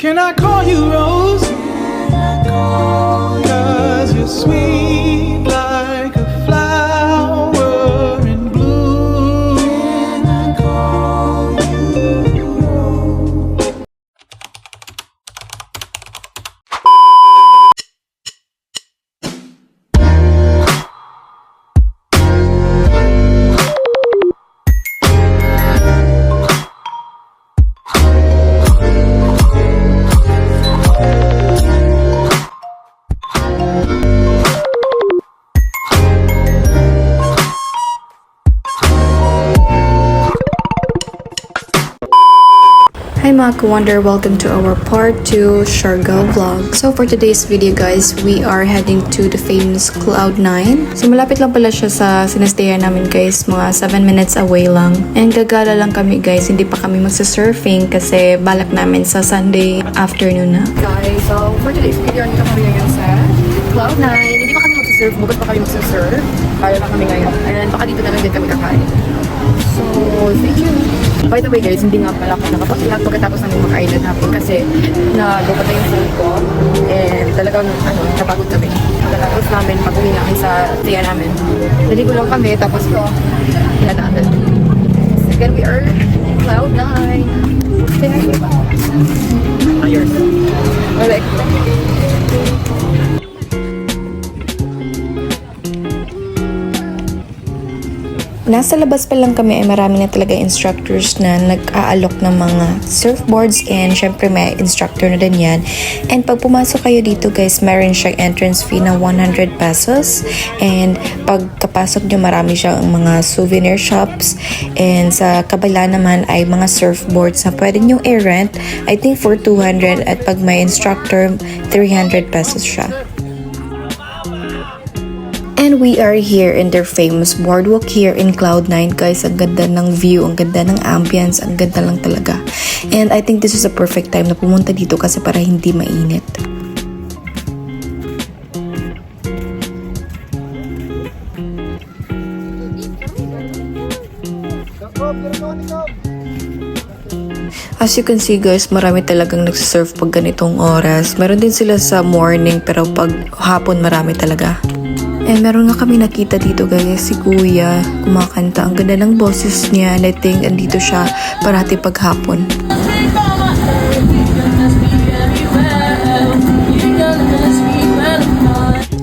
Can I call you Rose? 'Cause you're sweet like a flower in bloom. Can I call you Rose? Hi mga ka-wonder, welcome to our part 2 Siargao vlog. So for today's video guys, we are heading to the famous Cloud9. So malapit lang pala siya sa sinastayan namin guys, mga 7 minutes away lang. And gagala lang kami guys, hindi pa kami magsa-surfing kasi balak namin sa Sunday afternoon na. Guys, so for today's video, nito kami ngayon sa Cloud9. Hindi pa kami magsa-surf, bukat pa kami magsa-surf. Kaya lang kami ngayon. And baka dito na lang din kami kakain. So, stay tuned. By the way guys, hindi nga pala ako nakapag-vlog pagkatapos namin mag-island hapon kasi nalupat na yung phone ko and talagang napagod kami. Pagkatapos namin, pag-uwi namin sa tiya namin. Naligo lang kami, tapos ko, yan natin. Second, we are Cloud9. Say hi, diba? Ayos. Wala. Nasa labas pa lang kami ay marami na talaga instructors na nag-aalok ng mga surfboards and syempre may instructor na din yan. And pag pumasok kayo dito guys, meron siyang entrance fee na 100 pesos. And pagkapasok nyo marami siyang mga souvenir shops. And sa kabila naman ay mga surfboards na pwede nyo i-rent. I think for 200 at pag may instructor, 300 pesos siya. And we are here in their famous boardwalk here in Cloud9 guys. Ang ganda ng view, ang ganda ng ambience, ang ganda lang talaga. And I think this is a perfect time na pumunta dito kasi para hindi mainit. As you can see guys, marami talagang nagsasurf pag ganitong oras. Meron din sila sa morning pero pag hapon marami talaga. And meron nga kami nakita dito guys, si Kuya kumakanta. Ang ganda ng boses niya and I think andito siya parati paghapon.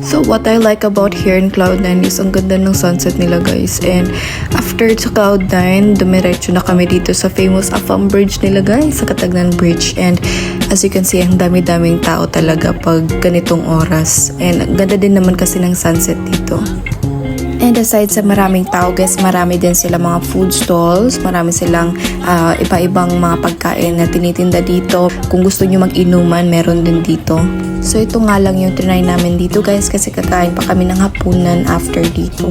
So what I like about here in Cloud9 is ang ganda ng sunset nila guys. And after sa Cloud9, dumiretso na kami dito sa famous Afam Bridge nila guys, sa Katagnan Bridge. And as you can see, ang dami-daming tao talaga pag ganitong oras. And ang ganda din naman kasi ng sunset dito. And aside sa maraming tao guys, marami din sila mga food stalls. Marami silang iba-ibang mga pagkain na tinitinda dito. Kung gusto nyo mag-inuman, meron din dito. So ito nga lang yung trinay namin dito guys kasi kakain pa kami ng hapunan after dito.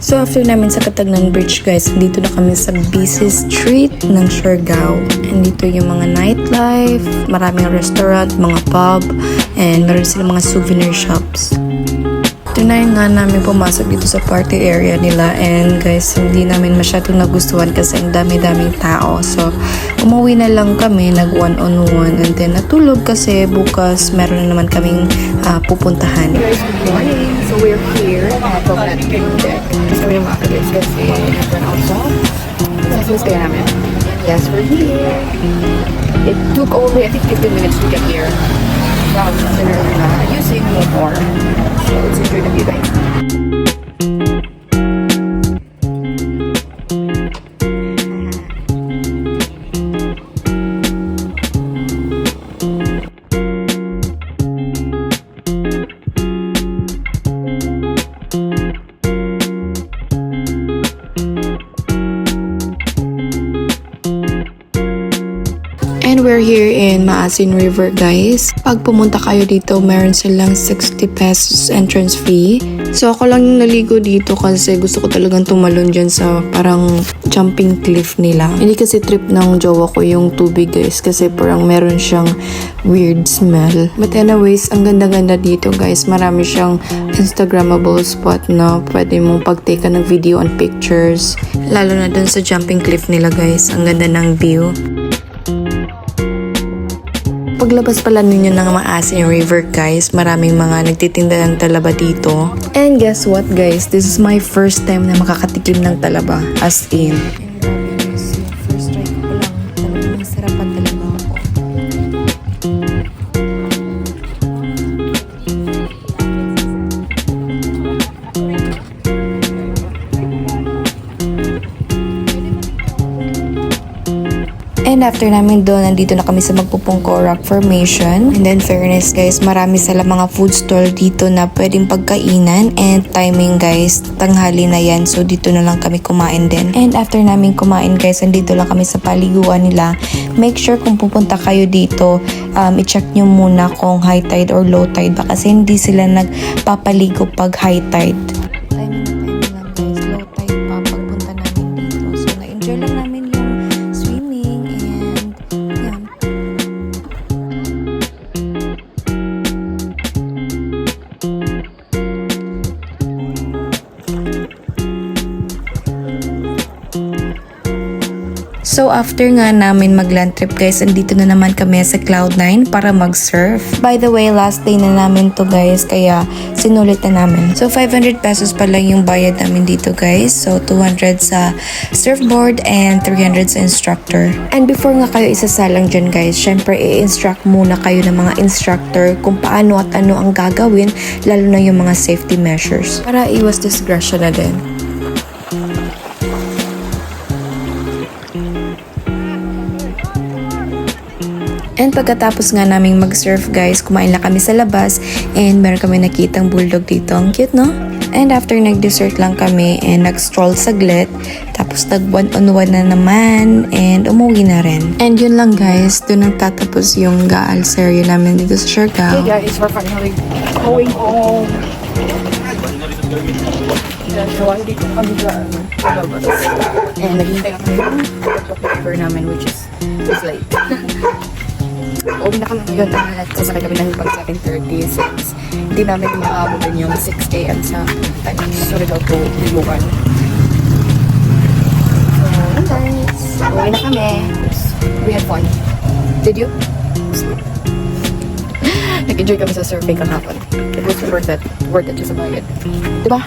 So after namin sa Katagnan Bridge guys, dito na kami sa busy street ng Siargao. And dito yung mga nightlife, maraming restaurant, mga pub, and meron silang mga souvenir shops. Tinay nga namin pumasok dito sa party area nila and guys, hindi namin masyadong nagustuhan kasi ang dami-daming tao. So, umuwi na lang kami, nag one-on-one and then natulog kasi bukas meron na naman kaming pupuntahan. Guys, good morning! So, we're here at Coconut Deck. Sabi ng mga guys kasi everyone also. Tapos kaya namin. Yes, we're here! It took only, I think, 15 minutes to get here. Using motor. So let's enjoy the view guys. And we're here here in Maasin River guys. Pag pumunta kayo dito, meron silang 60 pesos entrance fee. So ako lang yung naligo dito kasi gusto ko talagang tumalon dyan sa parang jumping cliff nila. Hindi kasi trip ng jowa ko yung tubig guys kasi parang meron siyang weird smell. But anyways, ang ganda-ganda dito guys. Marami siyang Instagrammable spot na pwede mong pag-take ng video and pictures. Lalo na dun sa jumping cliff nila guys. Ang ganda ng view. Paglabas pala ninyo ng Maasin River guys, maraming mga nagtitinda ng talaba dito. And guess what guys, this is my first time na makakatikim ng talaba. As in. And grabe guys, yung first try ko lang, talagang nasarapan talaga ako. And after namin doon, nandito na kami sa Magpupungko Rock Formation. And then fairness guys, marami sila mga food stall dito na pwedeng pagkainan. And timing guys, tanghali na yan. So dito na lang kami kumain din. And after namin kumain guys, nandito lang kami sa paliguan nila. Make sure kung pupunta kayo dito, i-check nyo muna kung high tide or low tide ba. Kasi hindi sila nagpapaligo pag high tide. Timing lang guys, low tide pa pagpunta namin dito. So na-enjoy lang namin yung swimming and yan. So after nga namin mag-land trip guys, andito na naman kami sa Cloud9 para mag-surf. By the way, last day na namin to guys, kaya sinulit na namin. So 500 pesos pa lang yung bayad namin dito guys. So 200 sa surfboard and 300 sa instructor. And before nga kayo isasalang dyan guys, syempre i-instruct muna kayo ng mga instructor kung paano at ano ang gagawin, lalo na yung mga safety measures. Para iwas disgrasya na din. And pagkatapos nga naming mag-surf guys, kumain lang kami sa labas and meron kami nakitang bulldog dito. Ang cute no? And after nag-dessert lang kami and nag-stroll saglit, tapos nag-1-on-1 na naman and umuwi na rin. And yun lang guys, doon nagtatapos yung Gaal serye namin dito sa Siargao. Hey guys, we're finally going home. So, dito kami sa labas. And naghihintay kami ng chocolate namin which is late. Uwi na kami ngayon at sasakay kami ng pag 7:30 since hindi namin maabutin yung 6 a.m. sa Surigao to Lilugan. So, guys, uwi na kami. We had fun. Did you? Nag-enjoy kami sa surfing kahapon. It was worth it. Worth it just sa bayad. Diba?